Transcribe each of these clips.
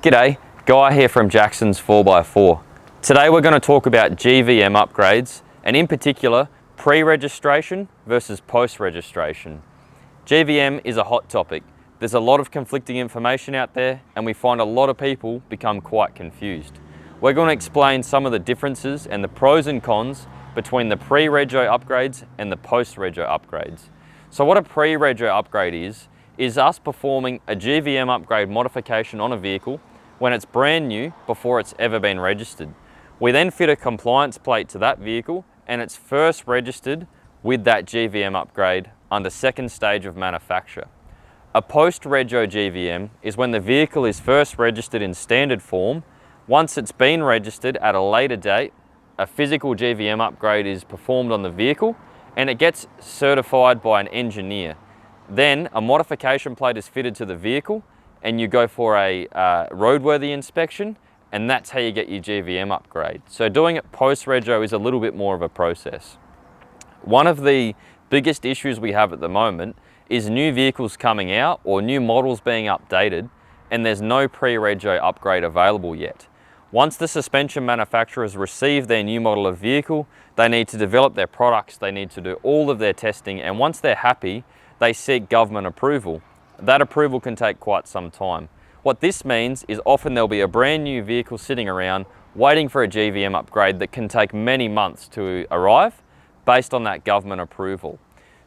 G'day, Guy here from Jackson's 4x4. Today we're going to talk about GVM upgrades and in particular pre-registration versus post-registration. GVM is a hot topic. There's a lot of conflicting information out there and we find a lot of people become quite confused. We're going to explain some of the differences and the pros and cons between the pre-rego upgrades and the post-rego upgrades. So what a pre-rego upgrade is us performing a GVM upgrade modification on a vehicle when it's brand new before it's ever been registered. We then fit a compliance plate to that vehicle and it's first registered with that GVM upgrade under second stage of manufacture. A post-rego GVM is when the vehicle is first registered in standard form. Once it's been registered at a later date, a physical GVM upgrade is performed on the vehicle and it gets certified by an engineer. Then a modification plate is fitted to the vehicle and you go for a roadworthy inspection, and that's how you get your GVM upgrade. So doing it post-rego is a little bit more of a process. One of the biggest issues we have at the moment is new vehicles coming out or new models being updated and there's no pre-rego upgrade available yet. Once the suspension manufacturers receive their new model of vehicle, they need to develop their products, they need to do all of their testing, and once they're happy, they seek government approval. That approval can take quite some time. What this means is often there'll be a brand new vehicle sitting around waiting for a GVM upgrade that can take many months to arrive based on that government approval.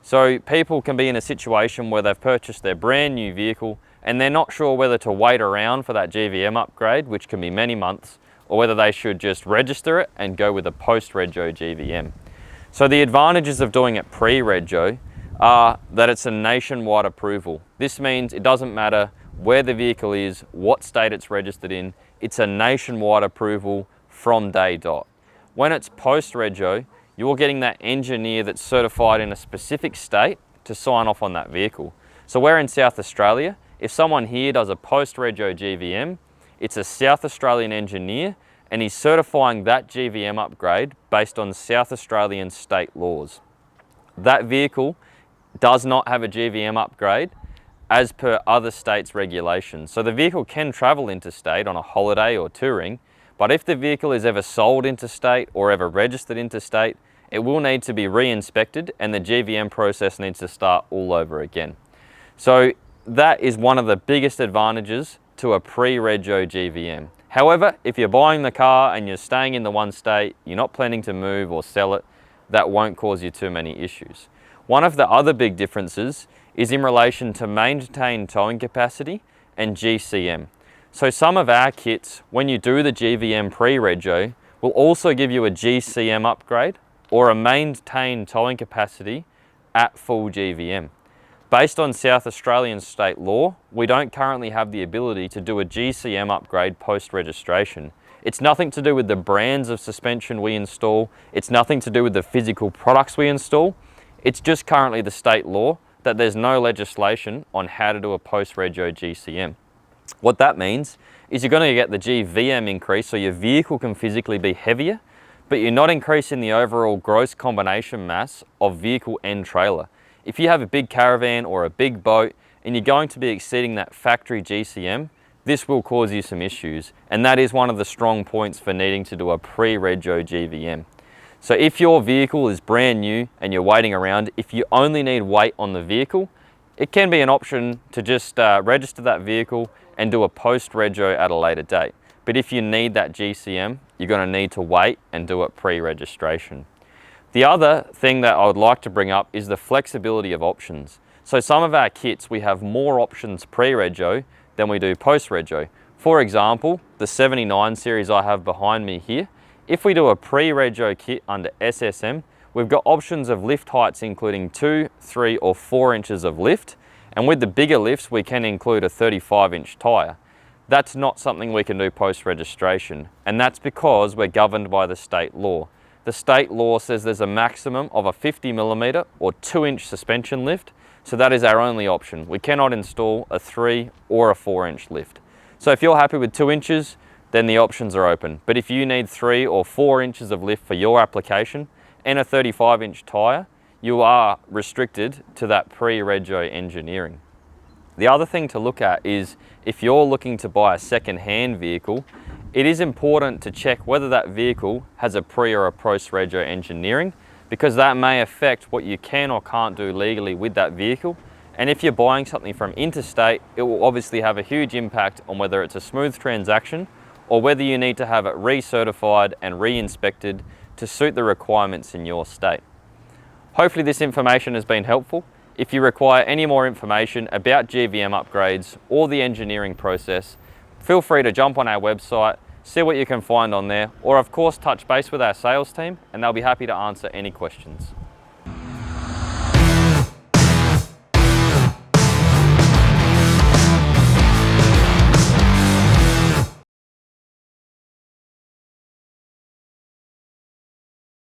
So people can be in a situation where they've purchased their brand new vehicle and they're not sure whether to wait around for that GVM upgrade, which can be many months, or whether they should just register it and go with a post-rego GVM. So the advantages of doing it pre-rego are that it's a nationwide approval. This means it doesn't matter where the vehicle is, what state it's registered in, it's a nationwide approval from day dot. When it's post-rego, you're getting that engineer that's certified in a specific state to sign off on that vehicle. So we're in South Australia. If someone here does a post-rego GVM, it's a South Australian engineer and he's certifying that GVM upgrade based on South Australian state laws. That vehicle does not have a GVM upgrade as per other states' regulations. So the vehicle can travel interstate on a holiday or touring, but if the vehicle is ever sold interstate or ever registered interstate, it will need to be re-inspected and the GVM process needs to start all over again. So that is one of the biggest advantages to a pre-rego GVM. However, if you're buying the car and you're staying in the one state, you're not planning to move or sell it, that won't cause you too many issues. One of the other big differences is in relation to maintained towing capacity and GCM. So some of our kits, when you do the GVM pre-rego, will also give you a GCM upgrade or a maintained towing capacity at full GVM. Based on South Australian state law, we don't currently have the ability to do a GCM upgrade post-registration. It's nothing to do with the brands of suspension we install, it's nothing to do with the physical products we install. It's just currently the state law that there's no legislation on how to do a post-rego GCM. What that means is you're going to get the GVM increase, so your vehicle can physically be heavier, but you're not increasing the overall gross combination mass of vehicle and trailer. If you have a big caravan or a big boat and you're going to be exceeding that factory GCM, this will cause you some issues. And that is one of the strong points for needing to do a pre-rego GVM. So if your vehicle is brand new and you're waiting around, if you only need weight on the vehicle, it can be an option to just register that vehicle and do a post-rego at a later date. But if you need that GCM, you're going to need to wait and do it pre-registration. The other thing that I would like to bring up is the flexibility of options. So some of our kits, we have more options pre-rego than we do post-rego. For example, the 79 series I have behind me here, if we do a pre-rego kit under SSM, we've got options of lift heights including 2, 3 or 4 inches of lift, and with the bigger lifts we can include a 35-inch tyre. That's not something we can do post-registration, and that's because we're governed by the state law. The state law says there's a maximum of a 50mm or 2-inch suspension lift, so that is our only option. We cannot install a 3 or a 4-inch lift. So if you're happy with 2 inches, then the options are open. But if you need 3 or 4 inches of lift for your application and a 35-inch tyre, you are restricted to that pre-rego engineering. The other thing to look at is if you're looking to buy a second-hand vehicle, it is important to check whether that vehicle has a pre or a post-rego engineering, because that may affect what you can or can't do legally with that vehicle. And if you're buying something from interstate, it will obviously have a huge impact on whether it's a smooth transaction or whether you need to have it recertified and re-inspected to suit the requirements in your state. Hopefully this information has been helpful. If you require any more information about GVM upgrades or the engineering process, feel free to jump on our website, see what you can find on there, or of course touch base with our sales team and they'll be happy to answer any questions.